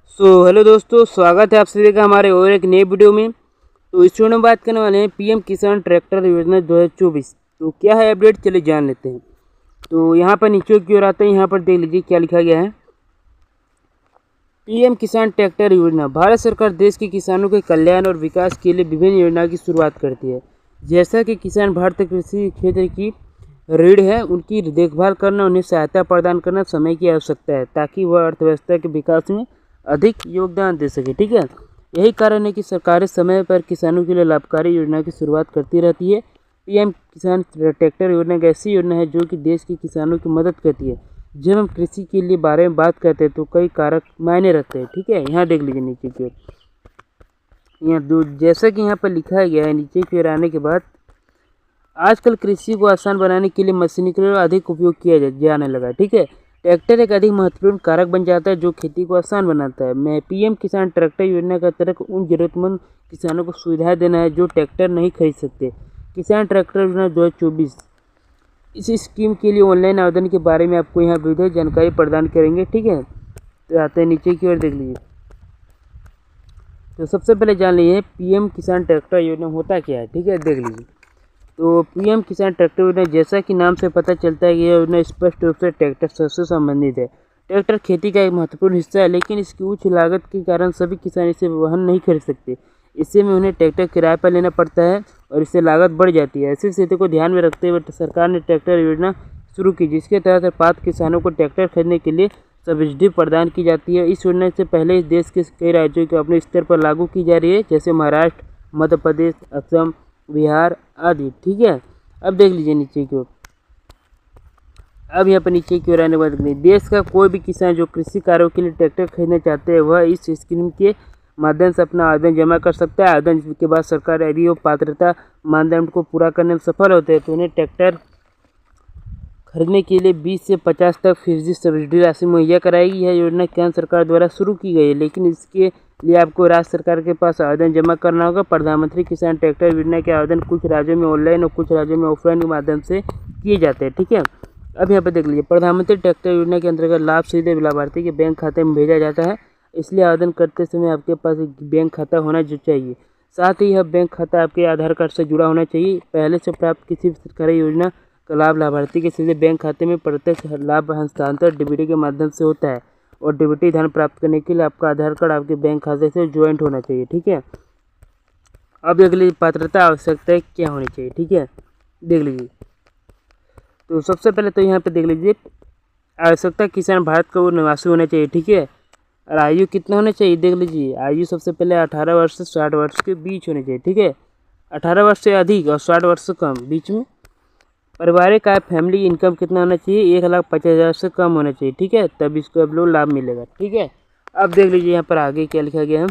Hello दोस्तों, स्वागत है आप सभी का हमारे और एक नए वीडियो में। तो इस वीडियो में बात करने वाले हैं पीएम किसान ट्रैक्टर योजना 2024। तो क्या है अपडेट, चलिए जान लेते हैं। तो यहाँ पर नीचे की ओर आते हैं, यहाँ पर देख लीजिए क्या लिखा गया है। पीएम किसान ट्रैक्टर योजना। भारत सरकार देश के किसानों के कल्याण और विकास के लिए विभिन्न योजना की शुरुआत करती है। जैसा कि किसान भारतीय कृषि क्षेत्र की रीढ़ है, उनकी देखभाल करना, उन्हें सहायता प्रदान करना समय की आवश्यकता है ताकि वह अर्थव्यवस्था के विकास में अधिक योगदान दे सके। ठीक है, यही कारण है कि सरकारें समय पर किसानों के लिए लाभकारी योजना की शुरुआत करती रहती है। पीएम किसान ट्रैक्टर योजना एक ऐसी योजना है जो कि देश के किसानों की मदद करती है। जब हम कृषि के लिए बारे में बात करते हैं तो कई कारक मायने रखते हैं। ठीक है, यहाँ देख लीजिए नीचे की ओर, यहाँ दो जैसा कि यहाँ पर लिखा गया है, नीचे की ओर आने के बाद आजकल कृषि को आसान बनाने के लिए मशीनीकरण अधिक उपयोग किया जाने लगा। ठीक है, ट्रैक्टर एक अधिक महत्वपूर्ण कारक बन जाता है जो खेती को आसान बनाता है। मैं पीएम किसान ट्रैक्टर योजना का तर्क उन जरूरतमंद किसानों को सुविधाएं देना है जो ट्रैक्टर नहीं खरीद सकते। किसान ट्रैक्टर योजना 2024, इस स्कीम के लिए ऑनलाइन आवेदन के बारे में आपको यहाँ विधिक जानकारी प्रदान करेंगे। ठीक है, तो आते हैं नीचे की ओर, देख लीजिए। तो सबसे पहले जान लीजिए पीएम किसान ट्रैक्टर योजना होता क्या है। ठीक है, देख लीजिए। तो पीएम किसान ट्रैक्टर योजना, जैसा कि नाम से पता चलता है कि यह योजना स्पष्ट रूप से ट्रैक्टर से संबंधित है। ट्रैक्टर खेती का एक महत्वपूर्ण हिस्सा है, लेकिन इसकी उच्च लागत के कारण सभी किसान इसे वहन नहीं कर सकते। इससे में उन्हें ट्रैक्टर किराए पर लेना पड़ता है और इससे लागत बढ़ जाती है। ऐसी स्थिति को ध्यान में रखते हुए सरकार ने ट्रैक्टर योजना शुरू की, जिसके तहत पात्र किसानों को ट्रैक्टर खरीदने के लिए सब्सिडी प्रदान की जाती है। इस योजना से पहले इस देश के कई राज्यों को अपने स्तर पर लागू की जा रही है, जैसे महाराष्ट्र, मध्य प्रदेश, असम, बिहार आदि। ठीक है, अब देख लीजिए नीचे की ओर। अब यहाँ पर नीचे की ओर आने के बाद देश का कोई भी किसान जो कृषि कार्यों के लिए ट्रैक्टर खरीदना चाहते हैं वह इस स्कीम के माध्यम से अपना आवेदन जमा कर सकता है। आवेदन के बाद सरकार यदि वो पात्रता मानदंड को पूरा करने में सफल होते हैं तो उन्हें ट्रैक्टर खरीदने के लिए 20 से 50 तक फीसदी सब्सिडी राशि मुहैया कराएगी। यह योजना केंद्र सरकार द्वारा शुरू की गई है, लेकिन इसके लिए आपको राज्य सरकार के पास आवेदन जमा करना होगा। प्रधानमंत्री किसान ट्रैक्टर योजना के आवेदन कुछ राज्यों में ऑनलाइन और कुछ राज्यों में ऑफलाइन के माध्यम से किए जाते हैं। ठीक है, अब यहाँ पर देख लीजिए, प्रधानमंत्री ट्रैक्टर योजना के अंतर्गत लाभ सीधे लाभार्थी के बैंक खाते में भेजा जाता है। इसलिए आवेदन करते समय आपके पास एक बैंक खाता होना चाहिए। साथ ही यह बैंक खाता आपके आधार कार्ड से जुड़ा होना चाहिए। पहले से प्राप्त किसी भी सरकारी योजना का लाभ लाभार्थी के सीधे बैंक खाते में प्रत्यक्ष लाभ हस्तांतरण डीबीटी के माध्यम से होता है और डीबीटी धन प्राप्त करने के लिए आपका आधार कार्ड आपके बैंक खाते से ज्वाइंट होना चाहिए। ठीक है, अब देख लीजिए पात्रता आवश्यकताएं क्या होनी चाहिए। ठीक है, देख लीजिए। तो सबसे पहले तो यहाँ पे देख लीजिए, आवश्यकता किसान भारत का वो निवासी होना चाहिए। ठीक है, और आयु कितना होना चाहिए, देख लीजिए। आयु सबसे पहले 18 वर्ष से 60 वर्ष के बीच होनी चाहिए। ठीक है, 18 वर्ष से अधिक और 60 वर्ष से कम बीच में। पारिवारिक आय फैमिली इनकम कितना होना चाहिए, 1,50,000 से कम होना चाहिए। ठीक है, तब इसको अब लोग लाभ मिलेगा। ठीक है, अब देख लीजिए यहाँ पर आगे क्या लिखा गया है।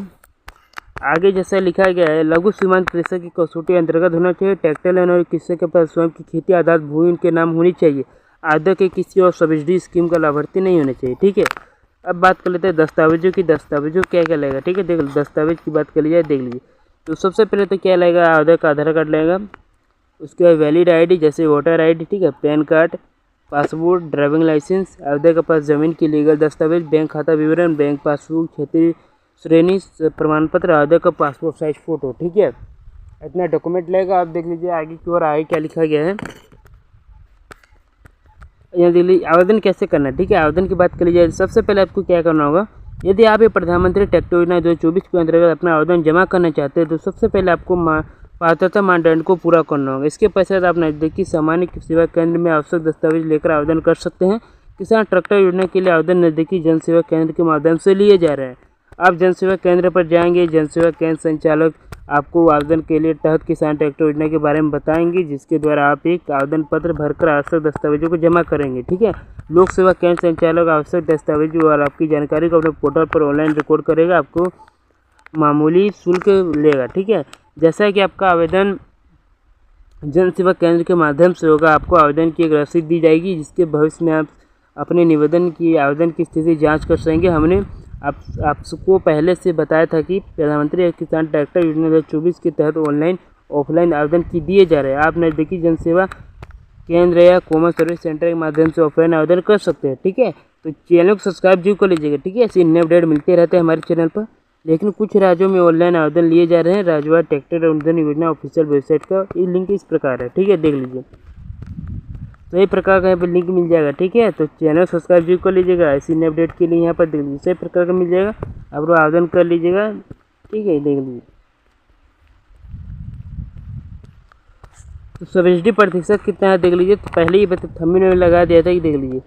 आगे जैसा लिखा गया है, लघु सीमांत कृषक की कसौटी अंतर्गत होना चाहिए। ट्रैक्टर लेने वाले कृषक के पास स्वयं की खेती आधारित भूमि उनके नाम होनी चाहिए। आदर के किसी और सब्सिडी स्कीम का लाभार्थी नहीं होना चाहिए। ठीक है, अब बात कर लेते हैं दस्तावेजों की। दस्तावेजों क्या क्या लगेगा। ठीक है, देख दस्तावेज की बात कर ली जाए, देख लीजिए। तो सबसे पहले तो क्या लगेगा, आधार का आधार कार्ड लगेगा। उसके बाद वैलिड आईडी जैसे वोटर आईडी, ठीक है, PAN card, passport, driving licence, आवेदक के पास ज़मीन की लीगल दस्तावेज, बैंक खाता विवरण, बैंक पासबुक, क्षेत्रीय श्रेणी प्रमाण पत्र, आवेदक का पासपोर्ट साइज फ़ोटो। ठीक है, इतना डॉक्यूमेंट लगेगा। आप देख लीजिए आगे की ओर, आगे क्या लिखा गया है, यहाँ देख लीजिए आवेदन कैसे करना है। ठीक है, आवेदन की बात कर लीजिए। सबसे पहले आपको क्या करना होगा, यदि आप ये प्रधानमंत्री ट्रैक्टर योजना 2024 के अंतर्गत अपना आवेदन जमा करना चाहते हैं तो सबसे पहले आपको पात्रता मानदंड को पूरा करना होगा। इसके पश्चात आप नज़दीकी सामान्य सेवा केंद्र में आवश्यक दस्तावेज लेकर आवेदन कर सकते हैं। किसान ट्रैक्टर योजना के लिए आवेदन नज़दीकी जन सेवा केंद्र के माध्यम से लिए जा रहे हैं। आप जन सेवा केंद्र पर जाएंगे, जन सेवा केंद्र संचालक आपको आवेदन के लिए तहत किसान ट्रैक्टर योजना के बारे में बताएंगे, जिसके द्वारा आप एक आवेदन पत्र भरकर आवश्यक दस्तावेजों को जमा करेंगे। ठीक है, लोक सेवा केंद्र संचालक आवश्यक दस्तावेजों और आपकी जानकारी को अपने पोर्टल पर ऑनलाइन रिकॉर्ड करेगा, आपको मामूली शुल्क लेगा। ठीक है, जैसा कि आपका आवेदन जन सेवा केंद्र के माध्यम से होगा, आपको आवेदन की एक रसीद दी जाएगी, जिसके भविष्य में आप अपने निवेदन की आवेदन की स्थिति जांच कर सकेंगे। हमने आपको पहले से बताया था कि प्रधानमंत्री किसान ट्रैक्टर योजना 2024 के तहत ऑनलाइन ऑफलाइन आवेदन की दिए जा रहे हैं। आप नज़दीकी जन सेवा केंद्र या कॉमन सर्विस सेंटर के माध्यम से ऑफलाइन आवेदन कर सकते हैं। ठीक है, तो चैनल को सब्सक्राइब जरूर कर लीजिएगा, ठीक है। ऐसे नए अपडेट मिलते रहते हैं हमारे चैनल पर। लेकिन कुछ राज्यों में ऑनलाइन आवेदन लिए जा रहे हैं। राज्यवार ट्रैक्टर अनुदान योजना ऑफिशियल वेबसाइट का ये लिंक इस प्रकार है, ठीक है, देख लीजिए। तो ये प्रकार का यहाँ पर लिंक मिल जाएगा, ठीक है। तो चैनल सब्सक्राइब जरूर कर लीजिएगा, ऐसी नए अपडेट के लिए यहाँ पर देख लीजिए, सही प्रकार का मिल जाएगा। आप लोग आवेदन कर लीजिएगा, ठीक है, देख लीजिए। तो सब्सिडी प्रतिशत कितना है देख लीजिए। तो पहले ही थंबनेल में लगा दिया था कि देख लीजिए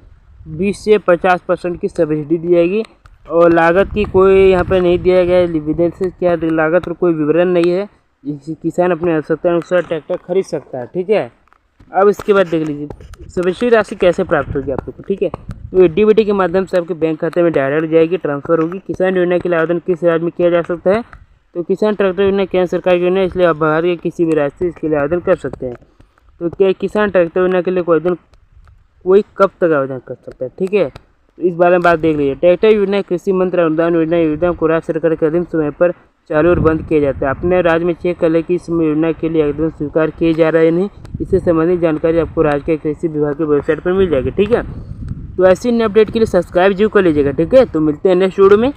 20 से 50% की सब्सिडी दी जाएगी। और लागत की कोई यहाँ पर नहीं दिया गया है, विदेश से क्या लागत पर कोई विवरण नहीं है। किसान अपने आवश्यकता अनुसार ट्रैक्टर खरीद सकता है, ठीक है। अब इसके बाद देख लीजिए सब्सिडी राशि कैसे प्राप्त होगी आप लोग को, ठीक है। तो डीबीटी के माध्यम से आपके बैंक खाते में डायरेक्ट जाएगी, ट्रांसफर होगी। किसान योजना के लिए आवेदन किस राज्य में किया जा सकता है? तो किसान ट्रैक्टर योजना केंद्र सरकार की योजना है, इसलिए आप बाहर के किसी भी राज्य से इसके लिए आवेदन कर सकते हैं। तो क्या किसान ट्रैक्टर योजना के लिए कोई कब तक आवेदन कर सकता है, ठीक है। तो इस बारे में बात देख लीजिए। ट्रैक्टर योजना कृषि मंत्री अनुदान योजना को राज्य सरकार के अधीन समय पर चालू और बंद किया जाता है। अपने राज्य में चेक कर ले कि इस योजना के लिए आवेदन स्वीकार किए जा रहे हैं नहीं। इससे संबंधित जानकारी आपको राज्य के कृषि विभाग की वेबसाइट पर मिल जाएगी, ठीक है। तो ऐसी नई अपडेट के लिए सब्सक्राइब जरूर कर लीजिएगा, ठीक है। तो मिलते हैं नेक्स्ट वीडियो में।